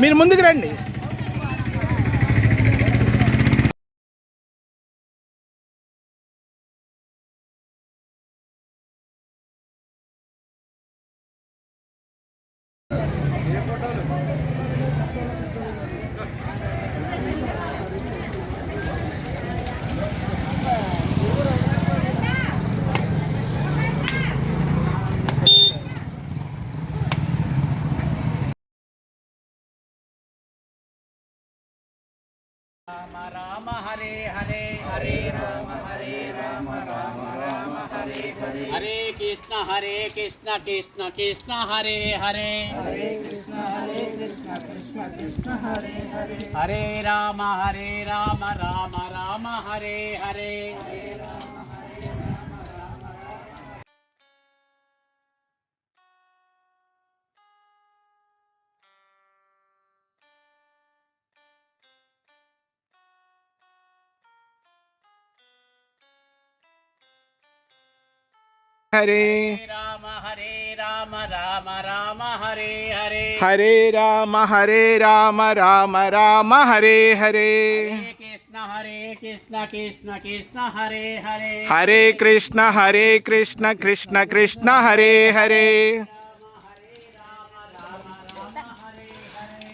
మీరు ముందుకు రండి. राम राम हरे हरे हरे राम राम राम हरे हरे हरे कृष्ण कृष्ण कृष्ण हरे हरे हरे कृष्ण कृष्ण कृष्ण हरे हरे हरे राम राम राम हरे हरे हरे राम हरे राम राम राम हरे हरे हरे राम राम राम हरे हरे हरे कृष्ण कृष्ण हरे हरे हरे कृष्ण कृष्ण कृष्ण हरे हरे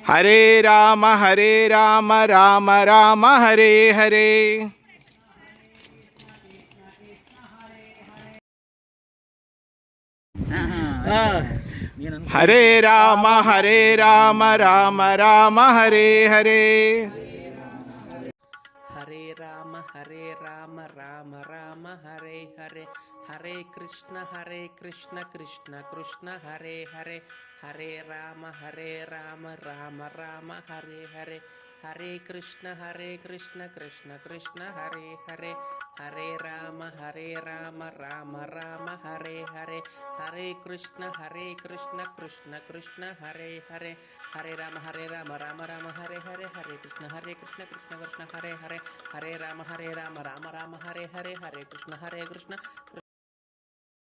हरे राम राम राम हरे हरे हरे राम राम राम हरे हरे हरे राम राम राम हरे हरे हरे कृष्ण कृष्ण कृष्ण हरे हरे हरे राम राम राम हरे हरे हरे कृष्ण कृष्ण कृष्ण हरे हरे हरे राम राम राम हरे हरे हरे कृष्ण कृष्ण कृष्ण हरे हरे हरे राम राम राम हरे हरे हरे कृष्ण कृष्ण कृष्ण हरे हरे हरे राम राम हरे हरे हरे कृष्ण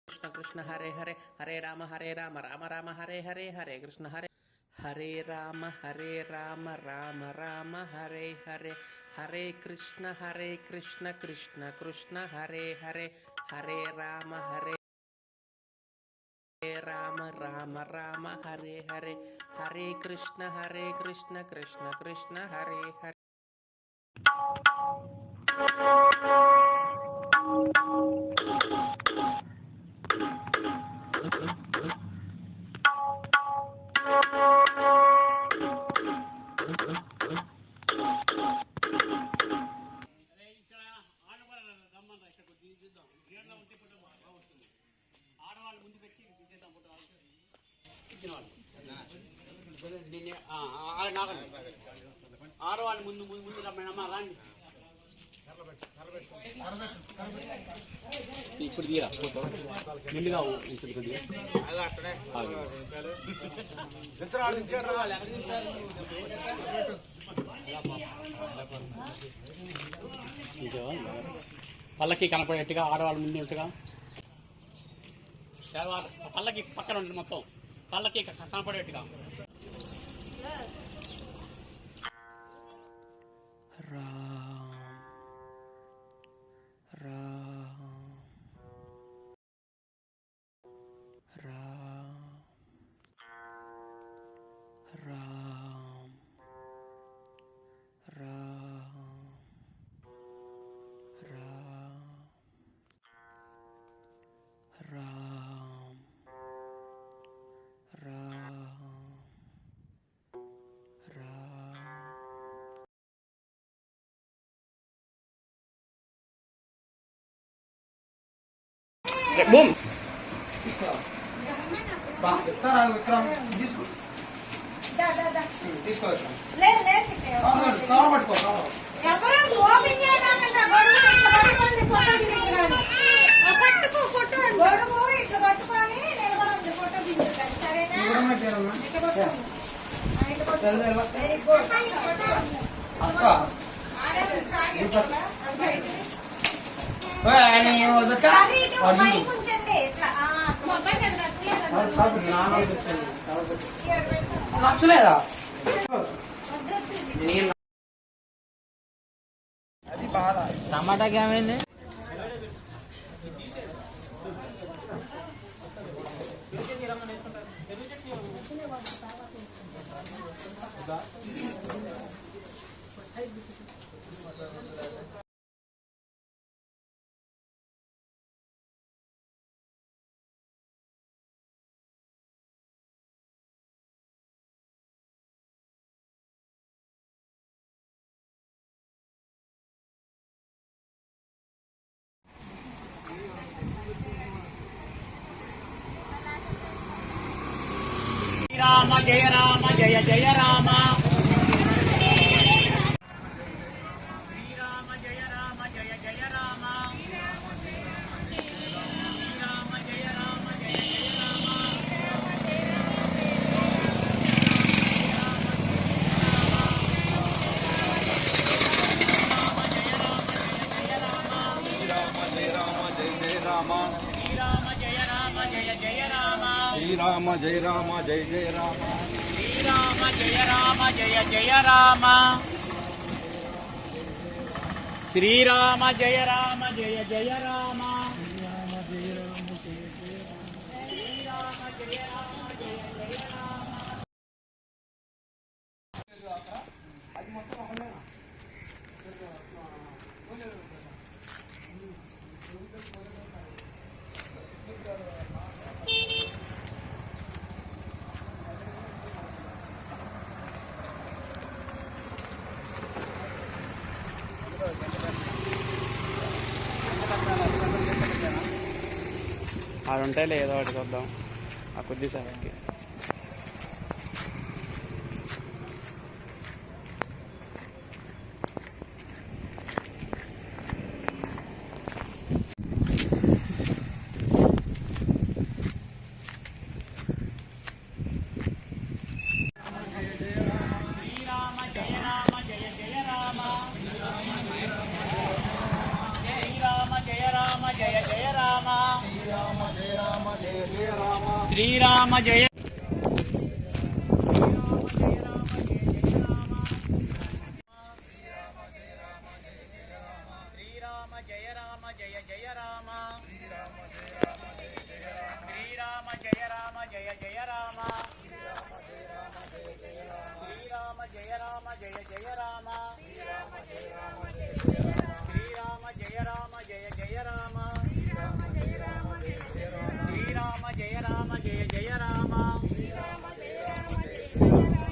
कृष्ण कृष्ण हरे हरे हरे राम राम राम हरे हरे हरे कृष्ण हरे राम राम राम हरे हरे हरे कृष्ण कृष्ण कृष्ण हरे हरे हरे राम राम राम हरे हरे हरे कृष्ण कृष्ण कृष्ण हरे हरे ఆడవాళ్ళు ముందు ముందు ముందు రమ్మమ్మా రాండి ఇప్పుడు తీరా నిండుగా ఉంటుంది కొద్దిగా పల్లకి కనపడేట్టుగా ఆడవాళ్ళు ముందు ఉంటుగా పల్లకి పక్కన ఉంటుంది మొత్తం పల్లకి కనపడేట్టుగా బూమ్ నచ్చలేదా టమాటాకి ఏమైంది రామ జయ రామ జయ జయ రామ శ్రీరామ జయ రామ జయ జయ రామ శ్రీరామ జయ రామ జయ జయ రామ శ్రీరామ జయ రామ జయ జయ రామ శ్రీరామ జయ రామ జయ జయ రామ శ్రీరామ జయ రామ జయ జయ రామ శ్రీరామ జయ రామ జయ జయ రామ అది ఉంటాయిలే ఏదో ఒకటి చూద్దాం ఆ కొద్దిసేపటికి శ్రీరామ జయ రామ జయ జయ రామ శ్రీరామ జయ రామ జయ జయ రామ శ్రీరామ జయ శ్రీరామ జయ రామ జయ జయ రామ శ్రీరామ జయ రామ జయ జయ రామ శ్రీరామ జయ రామ జయ జయ రామ శ్రీరామ జయ రామ జయ జయ రామ శ్రీరామ జయ రామ జయ జయ రామ శ్రీరామ జయ రామ జయ జయ రామ శ్రీరామ జయ రామ జయ జయ రామ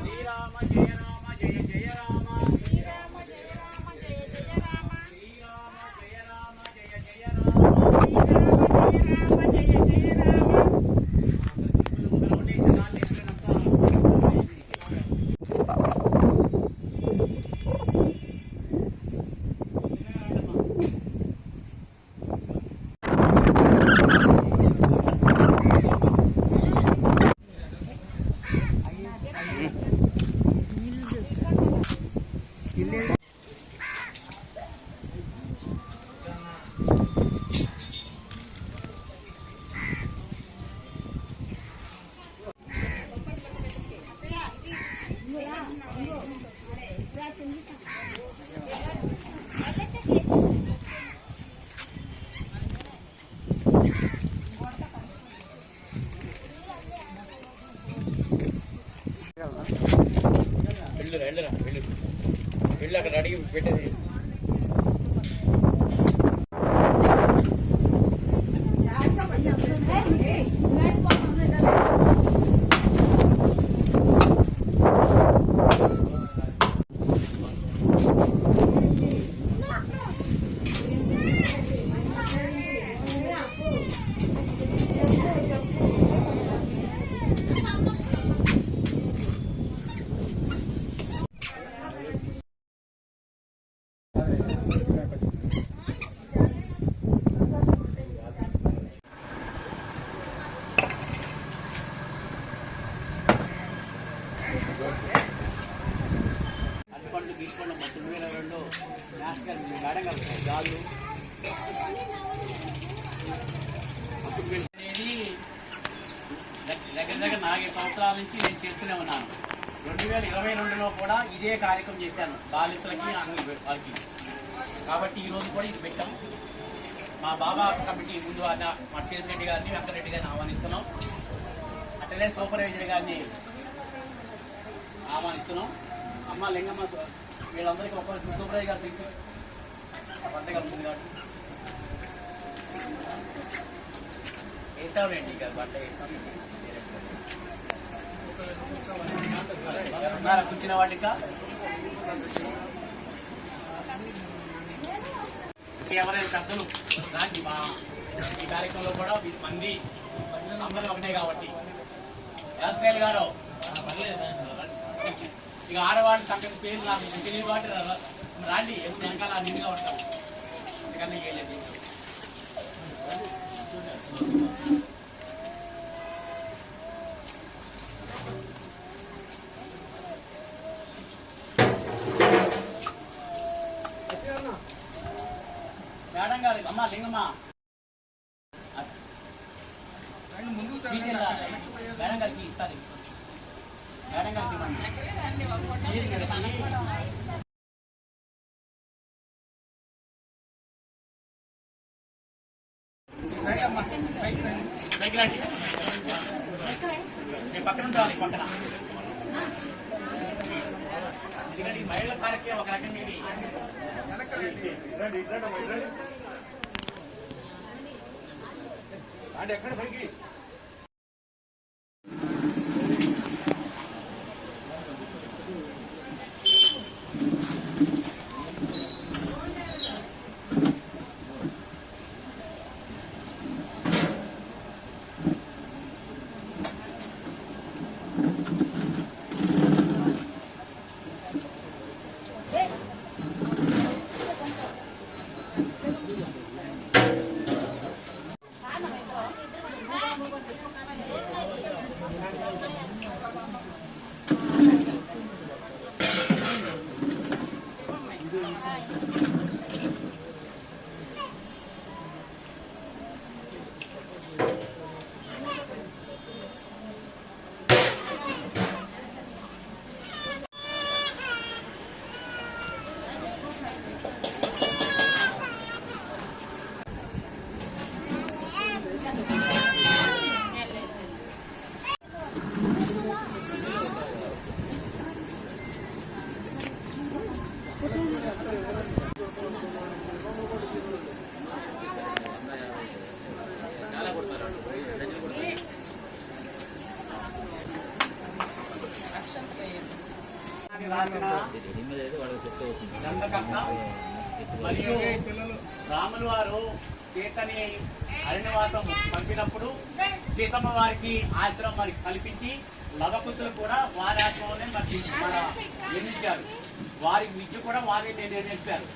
శ్రీరామ జయ రామ జయ జయ రామ వెళ్ళు అక్కడ అడిగి పెట్టేది అరటిపండ్లు తీసుకోండి 2022 నేషనల్ మేడం కలుగుతాయి గాళ్ళు అనేది దగ్గర దగ్గర 4 సంవత్సరాల నుంచి నేను చేస్తూనే ఉన్నాను. 2022లో కూడా ఇదే కార్యక్రమం చేశాను బాలితులకి వారికి. కాబట్టి ఈరోజు కూడా ఇది పెట్టాం. మా బాబా కమిటీ ముందు అన్న మర్చేసి రెడ్డి గారిని వెంకరెడ్డి గారిని ఆహ్వానిస్తున్నాం. అట్లనే సూపర్వైజర్ గారిని ఆహ్వానిస్తున్నాం. అమ్మ లింగమ్మ వీళ్ళందరికీ ఒక్కరు సూపర్వైజర్ గారు మీకు పంటగా ఉంటుంది కాబట్టి వేసావులేండి గారు బట్ట వేసాం. కూర్చున్న వాళ్ళు ఇంకా ఎవరైనా పెద్దలు రాండి. మా ఈ కార్యక్రమంలో కూడా 1000 మంది అందరూ ఒకటే కాబట్టి యాస్ట్రేల్ గారు ఇక ఆడవాళ్ళ సంగతి పేరు నాకు తెలియదు కాబట్టి రాండి. ఎప్పుడు వెనకాల నిండుగా ఉంటాం. అందుకని వేయలేదు. మేడం గారు అమ్మ లింగమ్మ మేడం గారికి ఇస్తారు. మేడం గారికి బైక్ రండి. నేను పక్కన ఉండాలి. పక్కన ఎందుకంటే ఈ మహిళల కార్యక్రమం ఒక రకంగా ఇది అంటే ఎక్కడ పైకి రాసిన దండకర్త మరియు రాములు వారు సీతని అరణ్యవాసం పంపినప్పుడు సీతమ్మ వారికి ఆశ్రమం మరి కల్పించి లవకుశులు కూడా వారి ఆశ్రమంలోనే మరి నిర్మించారు. వారి విద్య కూడా వారే నేర్పారు.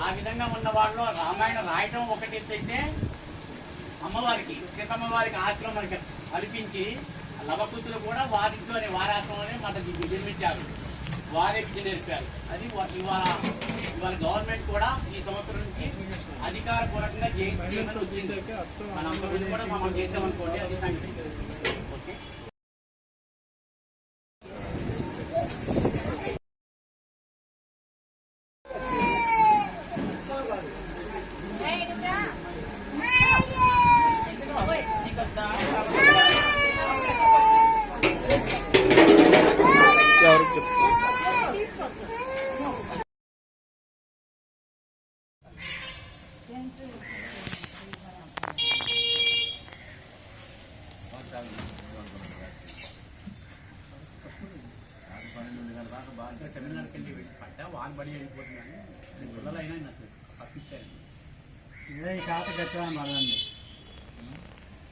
ఆ విధంగా ఉన్న వాళ్ళలో రామాయణ రాయటం ఒకటి అయితే అమ్మవారికి సీతమ్మ వారికి ఆశ్రమం కల్పించి లవకుశులు కూడా వారింట్లోనే వారి ఆశ్రమంలోనే మనకి నిర్మించారు. వారే విద్య నేర్పారు. అది ఇవాళ గవర్నమెంట్ కూడా ఈ సంవత్సరం నుంచి అధికారపూర్వకంగా చేయమని వచ్చింది. మన అందరూ కూడా మనం చేసామనుకోండి. అది సంగతి. ఓకే. తమిళనాడుకి వెళ్ళి పడ్డా వాన్ బడి వెళ్ళిపోతున్నాను. పిల్లలైనా నాకు తప్పించారు. ఇదే ఈ ఖాత కట్టామని పడదండి.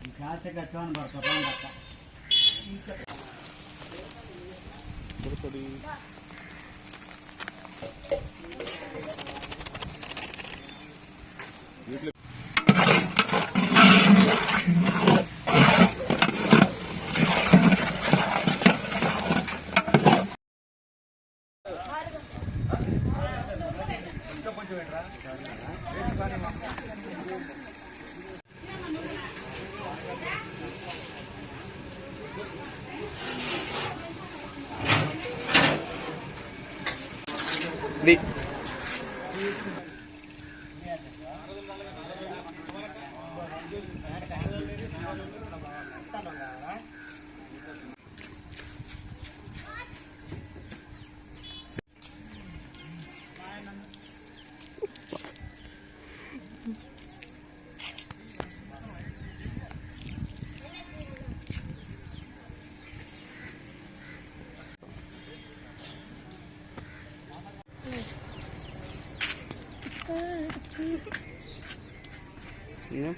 ఈ ఖాత కట్టామని పడుతుంది అక్క.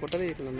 పుట్టది ఇట్లా